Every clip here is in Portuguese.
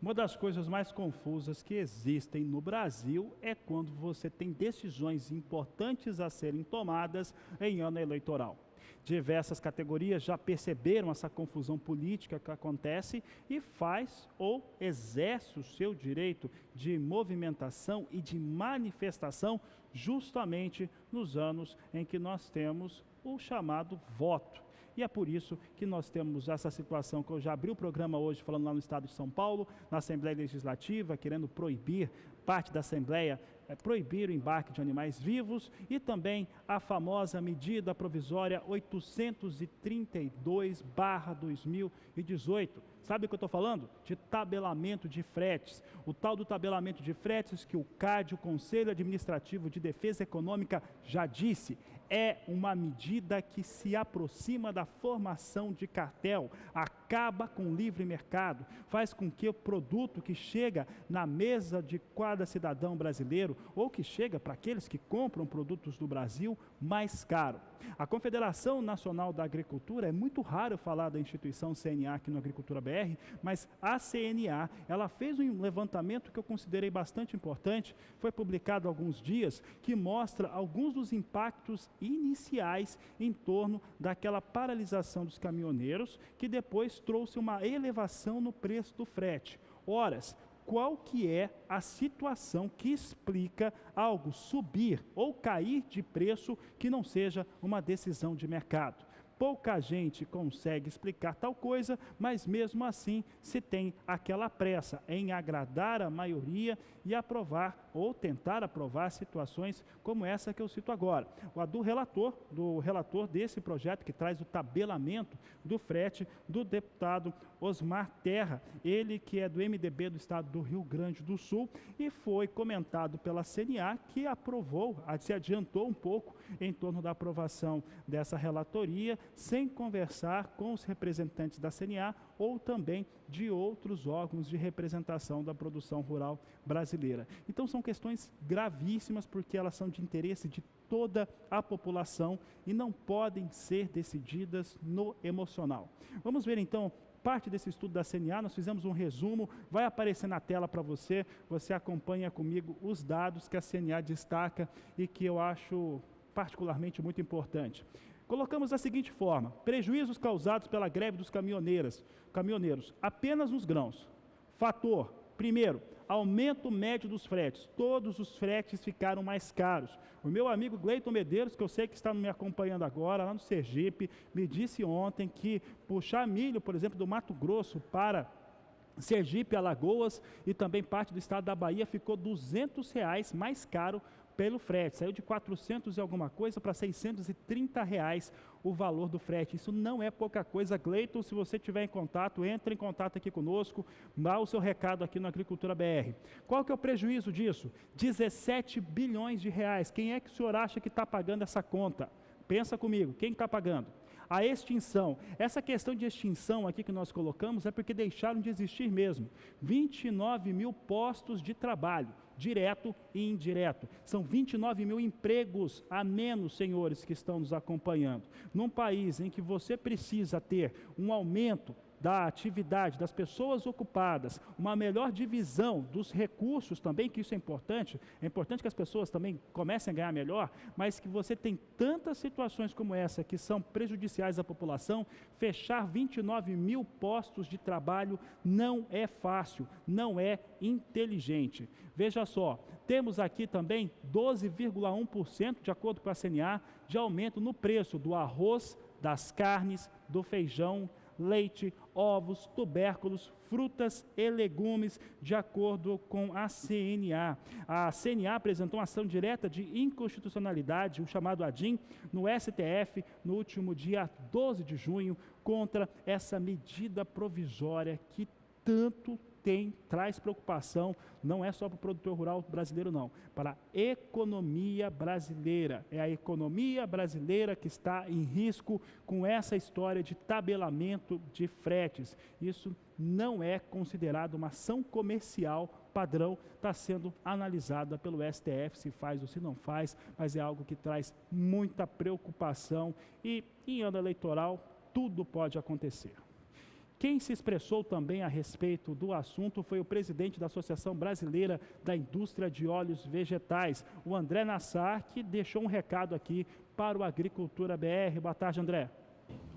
Uma das coisas mais confusas que existem no Brasil é quando você tem decisões importantes a serem tomadas em ano eleitoral. Diversas categorias já perceberam essa confusão política que acontece e faz ou exerce o seu direito de movimentação e de manifestação justamente nos anos em que nós temos o chamado voto. E é por isso que nós temos essa situação que eu já abri o programa hoje falando lá no estado de São Paulo, na Assembleia Legislativa, querendo proibir, parte da Assembleia, proibir o embarque de animais vivos e também a famosa medida provisória 832/2018. Sabe o que eu estou falando? De tabelamento de fretes. O tal do tabelamento de fretes que o CAD, o Conselho Administrativo de Defesa Econômica, já disse, é uma medida que se aproxima da formação de cartel, acaba com o livre mercado, faz com que o produto que chega na mesa de cada cidadão brasileiro ou que chega para aqueles que compram produtos do Brasil mais caro. A Confederação Nacional da Agricultura, é muito raro falar da instituição CNA aqui no Agricultura BR, mas a CNA, ela fez um levantamento que eu considerei bastante importante, foi publicado há alguns dias, que mostra alguns dos impactos iniciais em torno daquela paralisação dos caminhoneiros, que depois trouxe uma elevação no preço do frete. Horas, qual que é a situação que explica algo subir ou cair de preço que não seja uma decisão de mercado? Pouca gente consegue explicar tal coisa, mas mesmo assim se tem aquela pressa em agradar a maioria e aprovar ou tentar aprovar situações como essa que eu cito agora. A do relator desse projeto que traz o tabelamento do frete, do deputado Osmar Terra, ele que é do MDB do estado do Rio Grande do Sul e foi comentado pela CNA que aprovou, se adiantou um pouco em torno da aprovação dessa relatoria, sem conversar com os representantes da CNA ou também de outros órgãos de representação da produção rural brasileira. Então são questões gravíssimas porque elas são de interesse de toda a população e não podem ser decididas no emocional. Vamos ver então parte desse estudo da CNA, nós fizemos um resumo, vai aparecer na tela para você, você acompanha comigo os dados que a CNA destaca e que eu acho particularmente muito importante. Colocamos da seguinte forma: prejuízos causados pela greve dos caminhoneiros, apenas nos grãos. Fator: primeiro, aumento médio dos fretes. Todos os fretes ficaram mais caros. O meu amigo Gleiton Medeiros, que eu sei que está me acompanhando agora, lá no Sergipe, me disse ontem que puxar milho, por exemplo, do Mato Grosso para Sergipe, Alagoas e também parte do estado da Bahia ficou R$ 200 mais caro pelo frete, saiu de 400 e alguma coisa para R$ 630 o valor do frete. Isso não é pouca coisa. Gleiton, se você tiver em contato, entre em contato aqui conosco, dá o seu recado aqui no Agricultura BR. Qual que é o prejuízo disso? 17 bilhões de reais. Quem é que o senhor acha que está pagando essa conta? Pensa comigo, quem está pagando? A extinção. Essa questão de extinção aqui que nós colocamos é porque deixaram de existir mesmo. 29 mil postos de trabalho, direto e indireto. São 29 mil empregos a menos, senhores, que estão nos acompanhando. Num país em que você precisa ter um aumento da atividade, das pessoas ocupadas, uma melhor divisão dos recursos também, que isso é importante que as pessoas também comecem a ganhar melhor, mas que você tem tantas situações como essa que são prejudiciais à população, fechar 29 mil postos de trabalho não é fácil, não é inteligente. Veja só, temos aqui também 12,1%, de acordo com a CNA, de aumento no preço do arroz, das carnes, do feijão, leite, ovos, tubérculos, frutas e legumes, de acordo com a CNA. A CNA apresentou uma ação direta de inconstitucionalidade, o chamado ADIM, no STF, no último dia 12 de junho, contra essa medida provisória que tanto traz preocupação, não é só para o produtor rural brasileiro não, para a economia brasileira. É a economia brasileira que está em risco com essa história de tabelamento de fretes. Isso não é considerado uma ação comercial padrão, está sendo analisada pelo STF, se faz ou se não faz, mas é algo que traz muita preocupação e em ano eleitoral tudo pode acontecer. Quem se expressou também a respeito do assunto foi o presidente da Associação Brasileira da Indústria de Óleos Vegetais, o André Nassar, que deixou um recado aqui para o Agricultura BR. Boa tarde, André.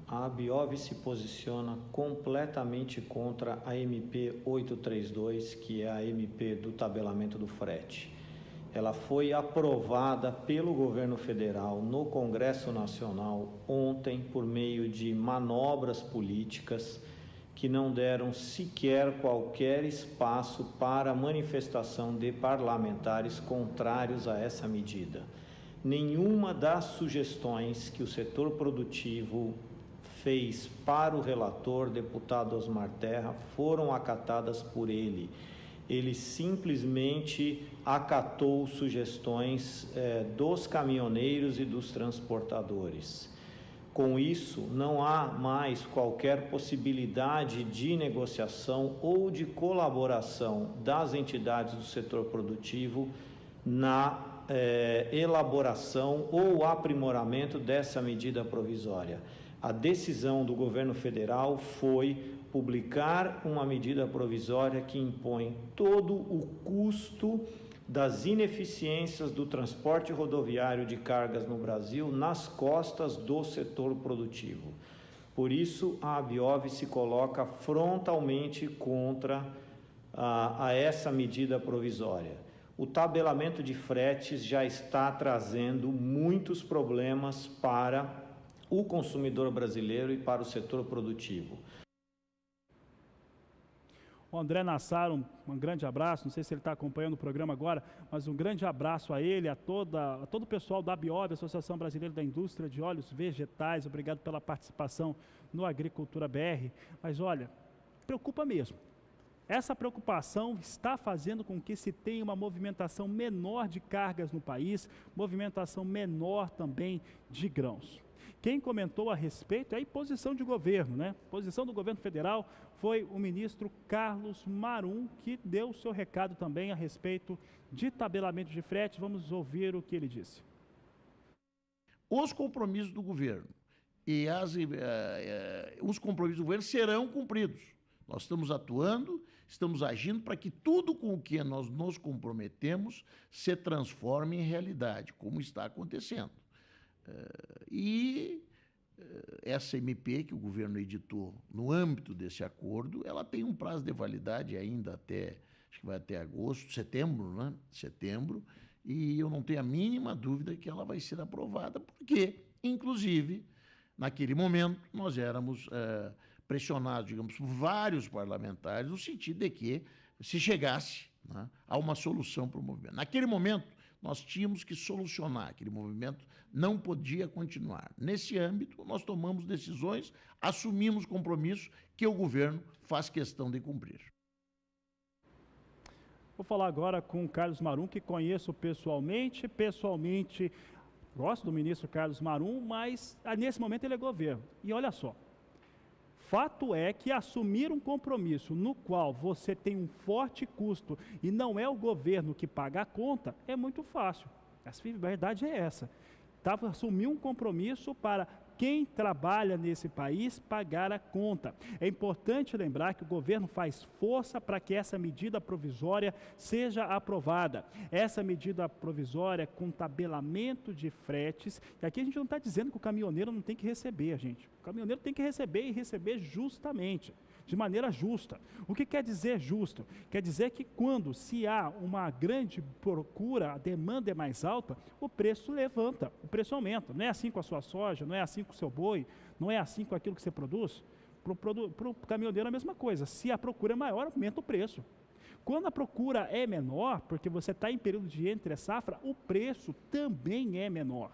A Abiov se posiciona completamente contra a MP 832, que é a MP do tabelamento do frete. Ela foi aprovada pelo governo federal no Congresso Nacional ontem por meio de manobras políticas que não deram sequer qualquer espaço para a manifestação de parlamentares contrários a essa medida. Nenhuma das sugestões que o setor produtivo fez para o relator, deputado Osmar Terra, foram acatadas por ele. Ele simplesmente acatou sugestões dos caminhoneiros e dos transportadores. Com isso, não há mais qualquer possibilidade de negociação ou de colaboração das entidades do setor produtivo na elaboração ou aprimoramento dessa medida provisória. A decisão do governo federal foi publicar uma medida provisória que impõe todo o custo das ineficiências do transporte rodoviário de cargas no Brasil nas costas do setor produtivo. Por isso, a Abiov se coloca frontalmente contra essa medida provisória. O tabelamento de fretes já está trazendo muitos problemas para o consumidor brasileiro e para o setor produtivo. O André Nassar, um grande abraço, não sei se ele está acompanhando o programa agora, mas um grande abraço a ele, a todo o pessoal da Abiov, Associação Brasileira da Indústria de Óleos Vegetais. Obrigado pela participação no Agricultura BR. Mas olha, preocupa mesmo. Essa preocupação está fazendo com que se tenha uma movimentação menor de cargas no país, movimentação menor também de grãos. Quem comentou a respeito é a imposição de governo, né? A posição do governo federal foi o ministro Carlos Marum, que deu o seu recado também a respeito de tabelamento de frete. Vamos ouvir o que ele disse. Os compromissos do governo e os compromissos do governo serão cumpridos. Nós estamos atuando, estamos agindo para que tudo com o que nós nos comprometemos se transforme em realidade, como está acontecendo. Essa MP que o governo editou no âmbito desse acordo, ela tem um prazo de validade ainda até, acho que vai até agosto, setembro, né? Setembro, e eu não tenho a mínima dúvida que ela vai ser aprovada, porque, inclusive, naquele momento, nós éramos pressionados, digamos, por vários parlamentares, no sentido de que se chegasse, né, a uma solução para o movimento. Naquele momento, nós tínhamos que solucionar, aquele movimento não podia continuar. Nesse âmbito, nós tomamos decisões, assumimos compromissos que o governo faz questão de cumprir. Vou falar agora com o Carlos Marum, que conheço pessoalmente. Pessoalmente, gosto do ministro Carlos Marum, mas nesse momento ele é governo. E olha só, fato é que assumir um compromisso no qual você tem um forte custo e não é o governo que paga a conta, é muito fácil. A verdade é essa. Assumir um compromisso para quem trabalha nesse país pagar a conta. É importante lembrar que o governo faz força para que essa medida provisória seja aprovada. Essa medida provisória com tabelamento de fretes, e aqui a gente não está dizendo que o caminhoneiro não tem que receber, gente. O caminhoneiro tem que receber e receber justamente, de maneira justa. O que quer dizer justo? Quer dizer que quando se há uma grande procura, a demanda é mais alta, o preço levanta, o preço aumenta. Não é assim com a sua soja, não é assim com o seu boi, não é assim com aquilo que você produz. Para o caminhoneiro é a mesma coisa. Se a procura é maior, aumenta o preço. Quando a procura é menor, porque você está em período de entre-safra, o preço também é menor.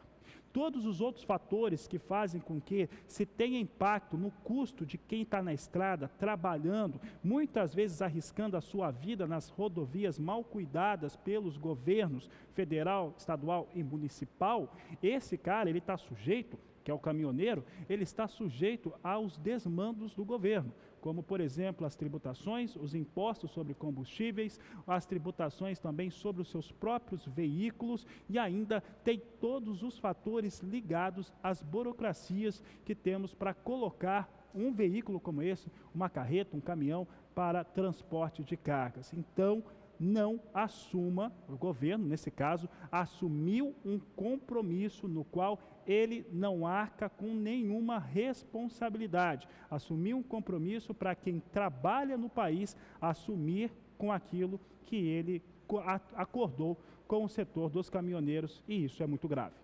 Todos os outros fatores que fazem com que se tenha impacto no custo de quem está na estrada, trabalhando, muitas vezes arriscando a sua vida nas rodovias mal cuidadas pelos governos federal, estadual e municipal, esse cara, ele está sujeito, que é o caminhoneiro, ele está sujeito aos desmandos do governo, como, por exemplo, as tributações, os impostos sobre combustíveis, as tributações também sobre os seus próprios veículos e ainda tem todos os fatores ligados às burocracias que temos para colocar um veículo como esse, uma carreta, um caminhão, para transporte de cargas. Então, não assuma, o governo, nesse caso, assumiu um compromisso no qual ele não arca com nenhuma responsabilidade. Assumiu um compromisso para quem trabalha no país assumir com aquilo que ele acordou com o setor dos caminhoneiros, e isso é muito grave.